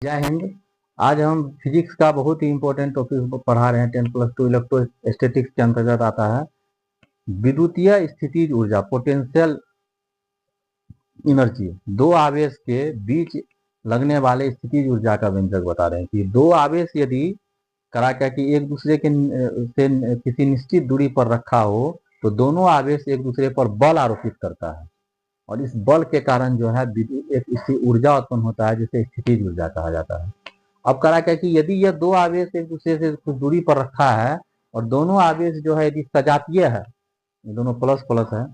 जय हिंद। आज हम फिजिक्स का बहुत ही इंपॉर्टेंट टॉपिक पढ़ा रहे हैं। 10+2 इलेक्ट्रोस्टैटिक्स के अंतर्गत आता है विद्युतीय स्थितिज ऊर्जा, पोटेंशियल एनर्जी। दो आवेश के बीच लगने वाले स्थितिज ऊर्जा का व्यंजक बता रहे हैं कि दो आवेश यदि करा क्या कि एक दूसरे के से किसी निश्चित दूरी पर रखा हो तो दोनों आवेश एक दूसरे पर बल आरोपित करता है और इस बल के कारण जो है एक इसकी ऊर्जा उत्पन्न होता है जिसे स्थितिज ऊर्जा कहा जाता है। अब करा क्या कि यदि यह दो आवेश एक दूसरे से कुछ दूरी पर रखा है और दोनों आवेश जो है यदि सजातीय है, ये दोनों प्लस प्लस है,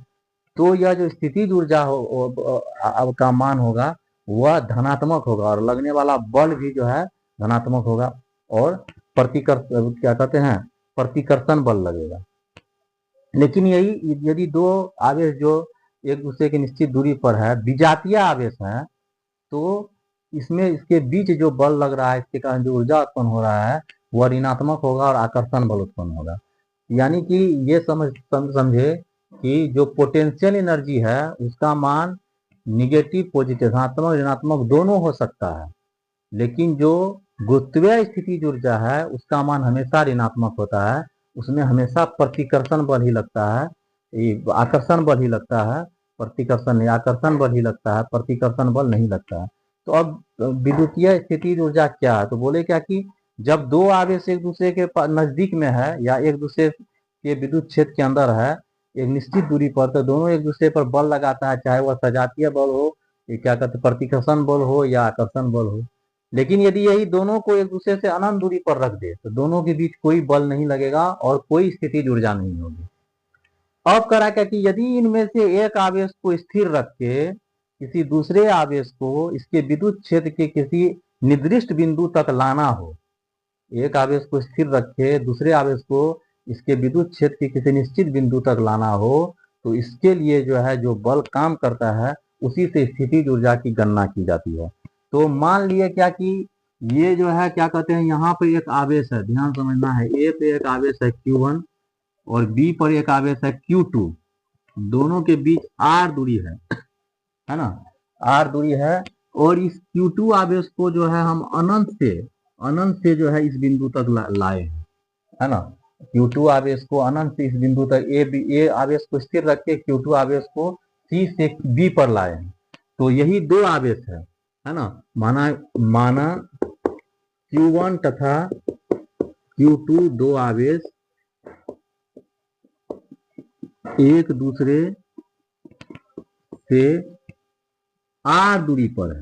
तो यह जो स्थितिज ऊर्जा अब का मान होगा वह धनात्मक होगा और लगने वाला बल भी जो है धनात्मक होगा और क्या कहते हैं प्रतिकर्षण बल लगेगा। लेकिन यही यदि दो आवेश जो एक दूसरे की निश्चित दूरी पर है विजातीय आवेश है तो इसमें इसके बीच जो बल लग रहा है इसके कारण जो ऊर्जा उत्पन्न हो रहा है वह ऋणात्मक होगा और आकर्षण बल उत्पन्न होगा। यानी कि ये समझे कि जो पोटेंशियल एनर्जी है उसका मान निगेटिव पॉजिटिव धनात्मक ऋणात्मक दोनों हो सकता है, लेकिन जो गुरुत्वीय स्थितिज ऊर्जा है उसका मान हमेशा ऋणात्मक होता है। उसमें हमेशा प्रतिकर्षण बल ही लगता है, आकर्षण बल ही लगता है, प्रतिकर्षण नहीं आकर्षण बल ही लगता है, प्रतिकर्षण बल नहीं लगता है। तो अब विद्युतीय स्थितिज ऊर्जा क्या है, तो बोले क्या कि जब दो आवेश एक दूसरे के नजदीक में है या एक दूसरे के विद्युत क्षेत्र के अंदर है एक निश्चित दूरी पर, तो दोनों एक दूसरे पर बल लगाता है, चाहे वह सजातीय बल हो, ये क्या कहते हैं प्रतिकर्षण बल हो या आकर्षण बल हो। लेकिन यदि यही दोनों को एक दूसरे से अनंत दूरी पर रख दे तो दोनों के बीच कोई बल नहीं लगेगा और कोई स्थितिज ऊर्जा नहीं होगी। अब करा क्या कि यदि इनमें से एक आवेश को स्थिर रख के किसी दूसरे आवेश को इसके विद्युत क्षेत्र के किसी निर्दिष्ट बिंदु तक लाना हो, एक आवेश को स्थिर रखे दूसरे आवेश को इसके विद्युत क्षेत्र के किसी निश्चित बिंदु तक लाना हो तो इसके लिए जो है जो बल काम करता है उसी से स्थितिज ऊर्जा की गणना की जाती है। तो मान लिए क्या कि ये जो है क्या कहते हैं यहाँ पे एक आवेश है, ध्यान समझना है, ए पे एक आवेश है Q1 और बी पर एक आवेश है Q2, दोनों के बीच R दूरी है ना, R दूरी है और इस Q2 आवेश को जो है हम अनंत से जो है इस बिंदु तक लाए हैं, है ना। Q2 आवेश को अनंत से इस बिंदु तक ए आवेश को स्थिर रख के Q2 आवेश को C से B पर लाए हैं। तो यही दो आवेश है ना, माना Q1 तथा Q2 दो आवेश एक दूसरे से R दूरी पर है।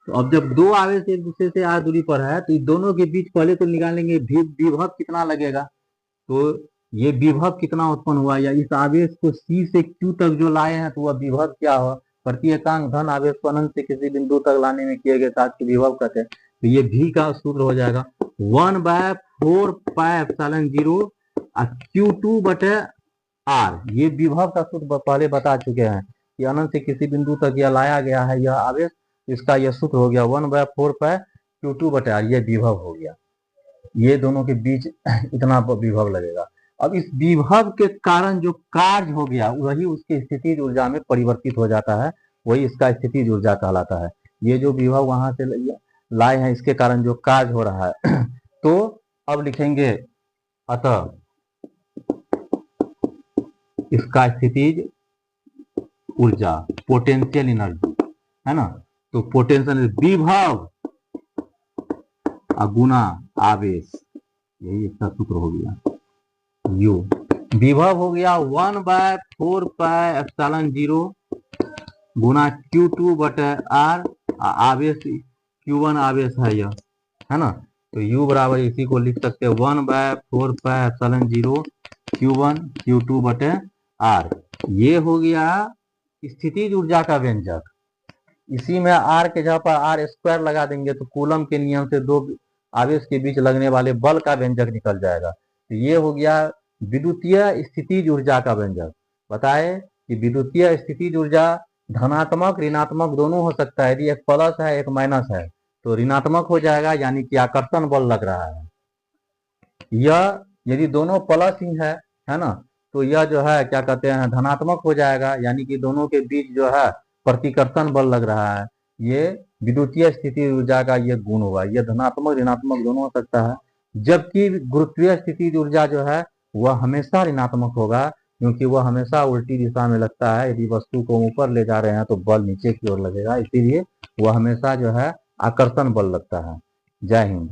तो अब जब दो आवेश एक दूसरे से R दूरी पर है तो दोनों के बीच पहले तो निकालेंगे विभव कितना लगेगा, तो ये विभव कितना उत्पन्न हुआ या इस आवेश को C से Q तक जो लाए हैं तो वह विभव क्या हो, प्रति एकांक धन आवेश को अनंत से किसी बिंदु तक लाने में किए गए कार्य को विभव कहते हैं। तो ये V का सूत्र हो जाएगा 1/4πε0 Q2/R। ये विभव का सूत्र पहले बता चुके हैं कि अनंत से किसी बिंदु तक यह लाया गया है यह आवेश, इसका यह सूत्र हो गया 1/4π यह विभव हो गया। ये दोनों के बीच इतना विभव लगेगा। अब इस विभव के कारण जो कार्य हो गया वही उसकी स्थितिज ऊर्जा में परिवर्तित हो जाता है, वही इसका स्थितिज ऊर्जा कहलाता है। ये जो विभव वहां से लाए हैं इसके कारण जो कार्य हो रहा है तो अब लिखेंगे अतः इसका स्थितिज ऊर्जा पोटेंशियल एनर्जी है ना, तो पोटेंशियल विभव गुना आवेश, यही इसका सूत्र हो गया। U विभव हो गया 1/4πε0 गुना Q2/R, आवेश Q1 आवेश है यह, है ना, तो U बराबर इसी को लिख सकते हैं 1/4πε0 Q1 Q2/R। ये हो गया स्थितिज ऊर्जा का व्यंजक। इसी में R के जगह पर R² लगा देंगे तो कूलम के नियम से दो आवेश के बीच लगने वाले बल का व्यंजक निकल जाएगा। तो ये हो गया विद्युतीय स्थितिज ऊर्जा का व्यंजक। बताए कि विद्युतीय स्थितिज ऊर्जा धनात्मक ऋणात्मक दोनों हो सकता है, यदि एक प्लस है एक माइनस है तो ऋणात्मक हो जाएगा यानी कि आकर्षण बल लग रहा है। यह यदि दोनों प्लस ही है ना, तो यह जो है क्या कहते हैं धनात्मक हो जाएगा यानी कि दोनों के बीच जो है प्रतिकर्षण बल लग रहा है। ये विद्युतीय स्थिति ऊर्जा का ये गुण होगा, ये धनात्मक ऋणात्मक दोनों हो सकता है। जबकि गुरुत्वीय स्थिति ऊर्जा जो है वह हमेशा ऋणात्मक होगा, क्योंकि वह हमेशा उल्टी दिशा में लगता है। यदि वस्तु को ऊपर ले जा रहे हैं तो बल नीचे की ओर लगेगा, इसीलिए वह हमेशा जो है आकर्षण बल लगता है। जय हिंद।